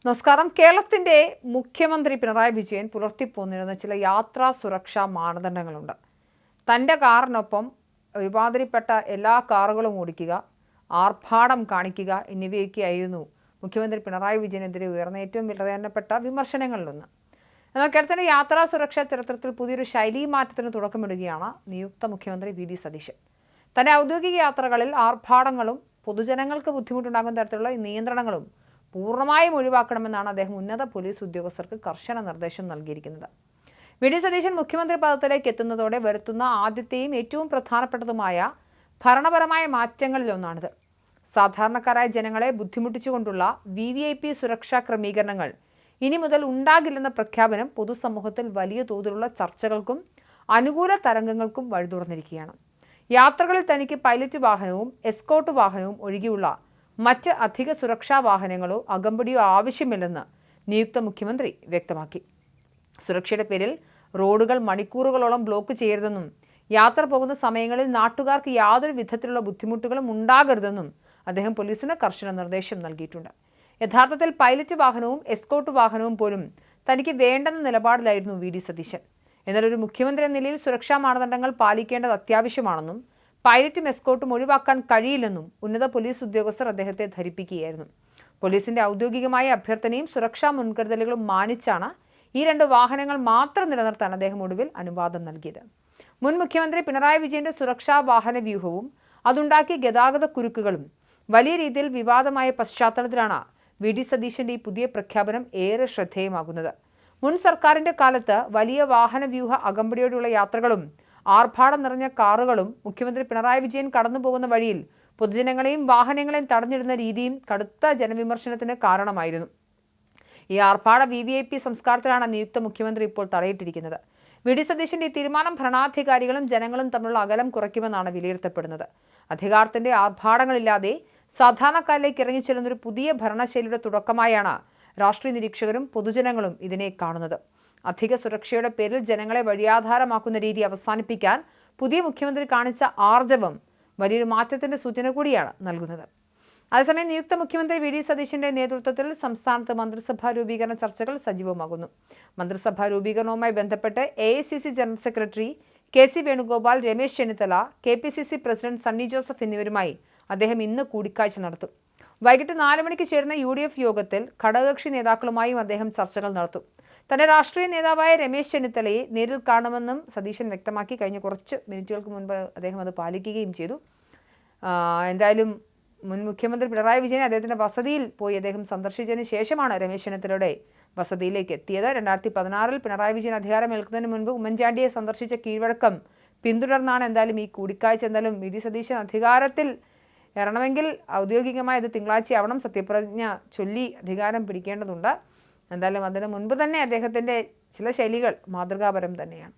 നമസ്കാരം. കേരളത്തിന്റെ മുഖ്യമന്ത്രി പിണറായി വിജയൻ പുലർത്തിപ്പോന്നിരുന്ന ചില യാത്രാ സുരക്ഷാ മാനദണ്ഡങ്ങളുണ്ട്. തൻ്റെ കാറിനൊപ്പം ഒരുമാതിരിപ്പെട്ട എല്ലാ കാറുകളും ഓടിക്കുക, ആർഭാടം കാണിക്കുക എന്നിവയൊക്കെയായിരുന്നു മുഖ്യമന്ത്രി പിണറായി വിജയനെതിരെ ഉയർന്ന ഏറ്റവും പ്രധാനപ്പെട്ട വിമർശനങ്ങളിലൊന്ന്. എന്നാൽ കേരളത്തിന്റെ യാത്രാ സുരക്ഷാ ചരിത്രത്തിൽ പുതിയൊരു ശൈലീ മാറ്റത്തിന് തുടക്കമിടുകയാണ് നിയുക്ത മുഖ്യമന്ത്രി വി.ഡി. സതീശൻ. തന്റെ ഔദ്യോഗിക യാത്രകളിൽ ആർഭാടങ്ങളും പൊതുജനങ്ങൾക്ക് ബുദ്ധിമുട്ടുണ്ടാകുന്ന തരത്തിലുള്ള നിയന്ത്രണങ്ങളും പൂർണ്ണമായും ഒഴിവാക്കണമെന്നാണ് അദ്ദേഹം ഉന്നത പോലീസ് ഉദ്യോഗസ്ഥർക്ക് കർശന നിർദ്ദേശം നൽകിയിരിക്കുന്നത്. വി.ഡി. സതീശൻ മുഖ്യമന്ത്രി പദത്തിലേക്ക് എത്തുന്നതോടെ വരുത്തുന്ന ആദ്യത്തെയും ഏറ്റവും പ്രധാനപ്പെട്ടതുമായ ഭരണപരമായ മാറ്റങ്ങളിലൊന്നാണിത്. സാധാരണക്കാരായ ജനങ്ങളെ ബുദ്ധിമുട്ടിച്ചുകൊണ്ടുള്ള VVIP സുരക്ഷാ ക്രമീകരണങ്ങൾ ഇനി മുതൽ ഉണ്ടാകില്ലെന്ന പ്രഖ്യാപനം പൊതുസമൂഹത്തിൽ വലിയ തോതിലുള്ള ചർച്ചകൾക്കും അനുകൂല തരംഗങ്ങൾക്കും വഴിതുറന്നിരിക്കുകയാണ്. യാത്രകളിൽ തനിക്ക് പൈലറ്റ് വാഹനവും എസ്കോർട്ട് വാഹനവും ഒഴികെയുള്ള മറ്റ് അധിക സുരക്ഷാ വാഹനങ്ങളോ അകമ്പടിയോ ആവശ്യമില്ലെന്ന് നിയുക്ത മുഖ്യമന്ത്രി വ്യക്തമാക്കി. സുരക്ഷയുടെ പേരിൽ റോഡുകൾ മണിക്കൂറുകളോളം ബ്ലോക്ക് ചെയ്യരുതെന്നും യാത്ര പോകുന്ന സമയങ്ങളിൽ നാട്ടുകാർക്ക് യാതൊരു വിധത്തിലുള്ള ബുദ്ധിമുട്ടുകളും ഉണ്ടാകരുതെന്നും അദ്ദേഹം പോലീസിന് കർശന നിർദ്ദേശം നൽകിയിട്ടുണ്ട്. യഥാർത്ഥത്തിൽ പൈലറ്റ് വാഹനവും എസ്കോർട്ട് വാഹനവും പോലും തനിക്ക് വേണ്ടെന്ന നിലപാടിലായിരുന്നു വി.ഡി. സതീശൻ. എന്നാൽ ഒരു മുഖ്യമന്ത്രി എന്ന നിലയിൽ സുരക്ഷാ മാനദണ്ഡങ്ങൾ പാലിക്കേണ്ടത് അത്യാവശ്യമാണെന്നും പൈലറ്റും എസ്കോർട്ടും ഒഴിവാക്കാൻ കഴിയില്ലെന്നും ഉന്നത പോലീസ് ഉദ്യോഗസ്ഥർ അദ്ദേഹത്തെ ധരിപ്പിക്കുകയായിരുന്നു. പോലീസിന്റെ ഔദ്യോഗികമായ അഭ്യർത്ഥനയും സുരക്ഷാ മുൻകരുതലുകളും മാനിച്ചാണ് ഈ രണ്ട് വാഹനങ്ങൾ മാത്രം നിലനിർത്താൻ അദ്ദേഹം ഒടുവിൽ അനുവാദം നൽകിയത്. മുൻ മുഖ്യമന്ത്രി പിണറായി വിജയന്റെ സുരക്ഷാ വാഹന വ്യൂഹവും അതുണ്ടാക്കിയ ഗതാഗത കുരുക്കുകളും വലിയ രീതിയിൽ വിവാദമായ പശ്ചാത്തലത്തിലാണ് വി.ഡി. സതീശന്റെ ഈ പുതിയ പ്രഖ്യാപനം ഏറെ ശ്രദ്ധേയമാകുന്നത്. മുൻ സർക്കാരിന്റെ കാലത്ത് വലിയ വാഹന വ്യൂഹ അകമ്പടിയോടെയുള്ള യാത്രകളും ആർഭാടം നിറഞ്ഞ കാറുകളും മുഖ്യമന്ത്രി പിണറായി വിജയൻ കടന്നുപോകുന്ന വഴിയിൽ പൊതുജനങ്ങളെയും വാഹനങ്ങളെയും തടഞ്ഞിടുന്ന രീതിയും കടുത്ത ജനവിമർശനത്തിന് കാരണമായിരുന്നു. ഈ ആർഭാട VVIP സംസ്കാരത്തിലാണ് നിയുക്ത മുഖ്യമന്ത്രി ഇപ്പോൾ തടയിട്ടിരിക്കുന്നത്. വി.ഡി. സതീശന്റെ ഈ തീരുമാനം ഭരണാധികാരികളും ജനങ്ങളും തമ്മിലുള്ള അകലം കുറയ്ക്കുമെന്നാണ് വിലയിരുത്തപ്പെടുന്നത്. അധികാരത്തിന്റെ ആർഭാടങ്ങളില്ലാതെ സാധാരണക്കാരിലേക്ക് ഇറങ്ങിച്ചെല്ലുന്നൊരു പുതിയ ഭരണശൈലിയുടെ തുടക്കമായാണ് രാഷ്ട്രീയ നിരീക്ഷകരും പൊതുജനങ്ങളും ഇതിനെ കാണുന്നത്. അധിക സുരക്ഷയുടെ പേരിൽ ജനങ്ങളെ വഴിയാധാരമാക്കുന്ന രീതി അവസാനിപ്പിക്കാൻ പുതിയ മുഖ്യമന്ത്രി കാണിച്ച ആർജവം വലിയൊരു മാറ്റത്തിന്റെ സൂചന കൂടിയാണ് നൽകുന്നത്. അതേസമയം നിയുക്ത മുഖ്യമന്ത്രി വി.ഡി. സതീശന്റെ നേതൃത്വത്തിൽ സംസ്ഥാനത്ത് മന്ത്രിസഭാ രൂപീകരണ ചർച്ചകൾ സജീവമാകുന്നു. മന്ത്രിസഭാ രൂപീകരണവുമായി ബന്ധപ്പെട്ട് AICC general secretary KC Venugopal, Ramesh Chennithala, KPCC president Sunny Joseph എന്നിവരുമായി അദ്ദേഹം ഇന്ന് കൂടിക്കാഴ്ച നടത്തും. വൈകിട്ട് 4 മണിക്ക് ചേരുന്ന UDF യോഗത്തിൽ ഘടകകക്ഷി നേതാക്കളുമായും അദ്ദേഹം ചർച്ചകൾ നടത്തും. തന്റെ രാഷ്ട്രീയ നേതാവായ രമേശ് ചെന്നിത്തലയെ നേരിൽ കാണുമെന്നും സതീശൻ വ്യക്തമാക്കി. കഴിഞ്ഞ കുറച്ച് മിനിറ്റുകൾക്ക് മുൻപ് അദ്ദേഹം അത് പാലിക്കുകയും ചെയ്തു. എന്തായാലും മുൻ മുഖ്യമന്ത്രി പിണറായി വിജയൻ അദ്ദേഹത്തിന്റെ വസതിയിൽ പോയി അദ്ദേഹം സന്ദർശിച്ചതിന് ശേഷമാണ് രമേശ് ചെന്നിത്തലയുടെ വസതിയിലേക്ക് എത്തിയത്. 2016 പിണറായി വിജയൻ അധികാരമേൽക്കുന്നതിന് മുൻപ് ഉമ്മൻചാണ്ടിയെ സന്ദർശിച്ച കീഴ്വഴക്കം പിന്തുടർന്നാണ് എന്തായാലും ഈ കൂടിക്കാഴ്ച. എന്തായാലും വി.ഡി. സതീശൻ അധികാരത്തിൽ ഇറങ്ങണമെങ്കിൽ ഔദ്യോഗികമായി ഇത് തിങ്കളാഴ്ചയാവണം. സത്യപ്രതിജ്ഞ ചൊല്ലി അധികാരം പിടിക്കേണ്ടതുണ്ട്. എന്തായാലും അതിന് മുൻപ് തന്നെ അദ്ദേഹത്തിൻ്റെ ചില ശൈലികൾ മാതൃകാപരം തന്നെയാണ്.